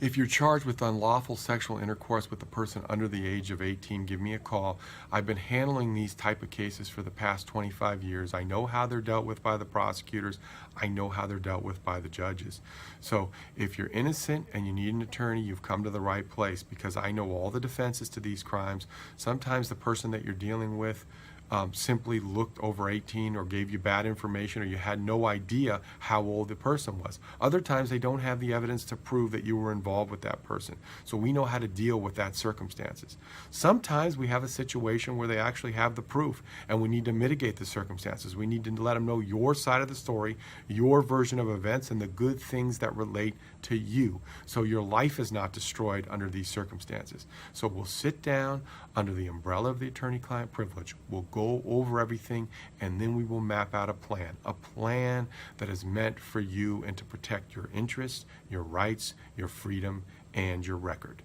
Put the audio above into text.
If you're charged with unlawful sexual intercourse with a person under the age of 18, give me a call. I've been handling these type of cases for the past 25 years. I know how they're dealt with by the prosecutors. I know how they're dealt with by the judges. So if you're innocent and you need an attorney, you've come to the right place, because I know all the defenses to these crimes. Sometimes the person that you're dealing with simply looked over 18 or gave you bad information, or you had no idea how old the person was. Other times they don't have the evidence to prove that you were involved with that person. So we know how to deal with that circumstances. Sometimes we have a situation where they actually have the proof and we need to mitigate the circumstances. We need to let them know your side of the story, your version of events, and the good things that relate to you, so your life is not destroyed under these circumstances. So we'll sit down under the umbrella of the attorney-client privilege. We'll go over everything, and then we will map out a plan that is meant for you and to protect your interests, your rights, your freedom, and your record.